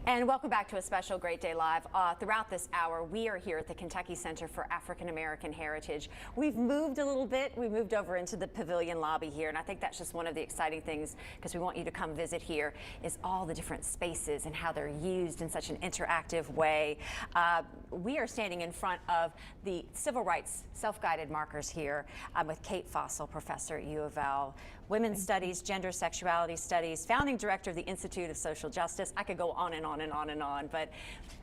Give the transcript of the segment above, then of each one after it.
And welcome back to a special Great Day Live. Throughout this hour, we are here at the Kentucky Center for African American Heritage. We've moved a little bit. We moved over into the pavilion lobby here, and I think that's just one of the exciting things, because we want you to come visit here, is all the different spaces and how they're used in such an interactive way. We are standing in front of the civil rights self-guided markers here with Kate Fossil, professor at U of L, women's studies, gender sexuality studies, founding director of the Institute of Social Justice. I could go on and on and on and on, but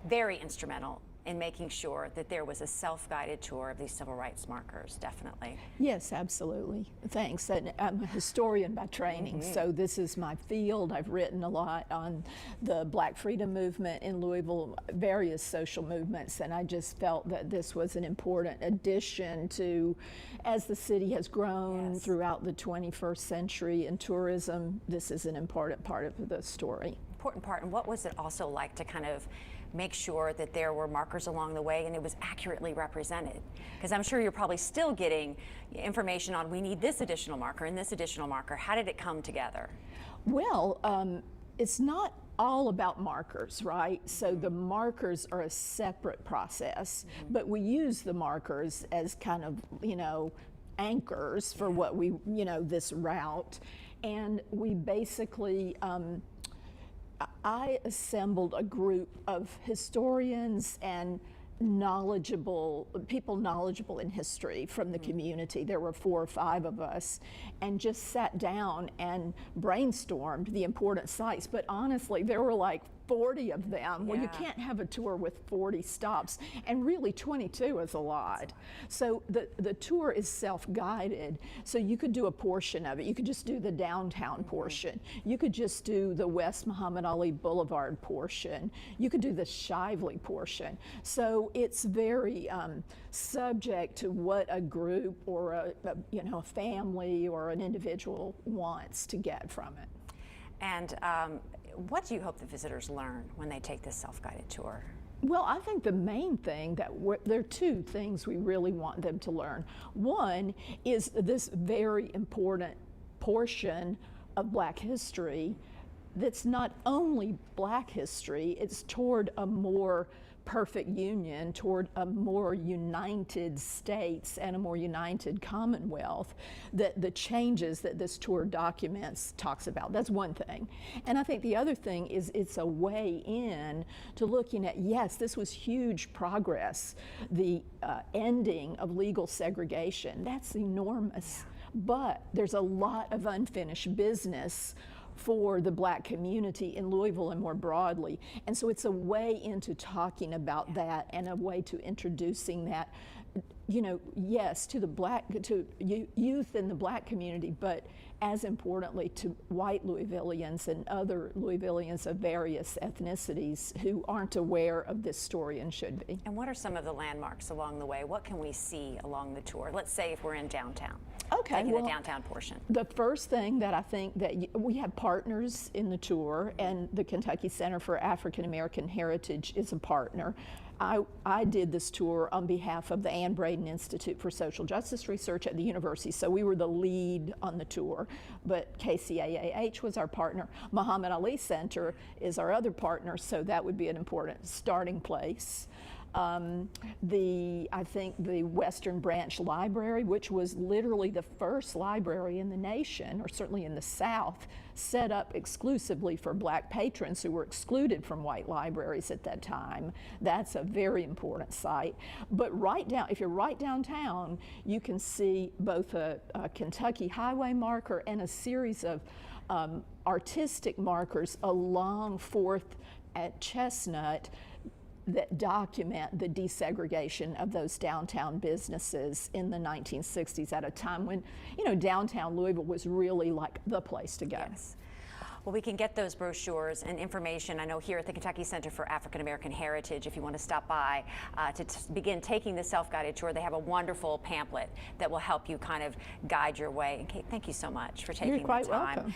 very instrumental in making sure that there was a self-guided tour of these civil rights markers, definitely. Yes, absolutely. Thanks. And I'm a historian by training, so this is my field. I've written a lot on the Black freedom movement in Louisville, various social movements, and I just felt that this was an important addition to, as the city has grown throughout the 21st century in tourism, this is an important part of the story. Important part. And what was it also like to kind of make sure that there were markers along the way and it was accurately represented? Because I'm sure you're probably still getting information on, we need this additional marker and this additional marker. How did it come together? Well, it's not all about markers, right? So the markers are a separate process, but we use the markers as kind of, anchors for what we, this route. And we basically, I assembled a group of historians and people knowledgeable in history from the community. There were 4 or 5 of us, and just sat down and brainstormed the important sites. But honestly, there were like 40 of them. Well, you can't have a tour with 40 stops, and really 22 is a lot. So the tour is self-guided, so you could do a portion of it. You could just do the downtown portion. You could just do the West Muhammad Ali Boulevard portion. You could do the Shively portion. So it's very subject to what a group or a family or an individual wants to get from it. And what do you hope the visitors learn when they take this self-guided tour? Well, I think the main thing there are 2 things we really want them to learn. One is this very important portion of Black history that's not only Black history, it's toward a more perfect union, toward a more united states and a more united Commonwealth, that the changes that this tour documents talks about. That's one thing. And I think the other thing is it's a way in to looking at, yes, this was huge progress, the ending of legal segregation. That's enormous. But there's a lot of unfinished business for the Black community in Louisville and more broadly. And so it's a way into talking about that and a way to introducing that, yes, to youth in the Black community, but as importantly to white Louisvillians and other Louisvillians of various ethnicities who aren't aware of this story and should be. And what are some of the landmarks along the way? What can we see along the tour? Let's say if we're in downtown. Okay, taking the downtown portion. The first thing that I think that we have partners in the tour, and the Kentucky Center for African American Heritage is a partner. I did this tour on behalf of the Ann Braden Institute for Social Justice Research at the university, so we were the lead on the tour, but KCAAH was our partner. Muhammad Ali Center is our other partner, so that would be an important starting place. I think the Western Branch Library, which was literally the first library in the nation, or certainly in the South, set up exclusively for Black patrons who were excluded from white libraries at that time. That's a very important site. But if you're right downtown, you can see both a Kentucky Highway marker and a series of artistic markers along 4th at Chestnut that document the desegregation of those downtown businesses in the 1960s at a time when, downtown Louisville was really like the place to go. Yes. Well, we can get those brochures and information, I know, here at the Kentucky Center for African American Heritage. If you want to stop by to begin taking the self-guided tour, they have a wonderful pamphlet that will help you kind of guide your way. And Kate, thank you so much for taking the time. You're quite welcome.